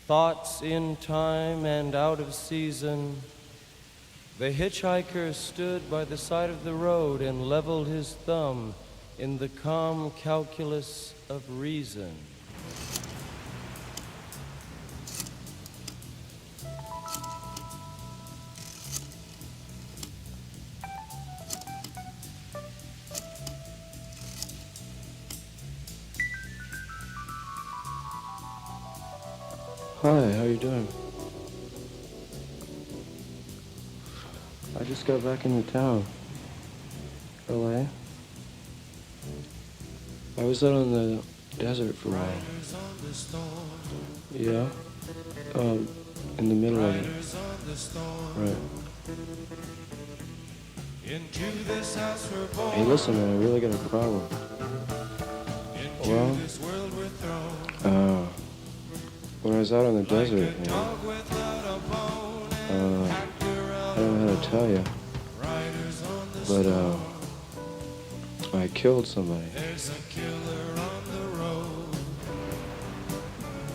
thoughts in time and out of season, the hitchhiker stood by the side of the road and leveled his thumb in the calm calculus of reason. Hi, how you doing? I just got back into town. LA. I was out on the desert for a while. Yeah. In the middle of it. Right. Hey, listen, man, I really got a problem. Well, when I was out on the desert, man, I don't know how to tell you, but I killed somebody.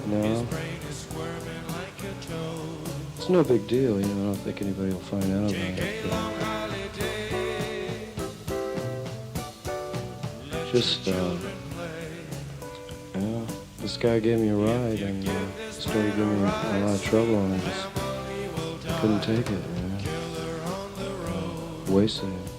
No, it's no big deal, you know. I don't think anybody will find out about it. Just, this guy gave me a ride and started giving me a lot of trouble, and I just couldn't take it, Wasted it.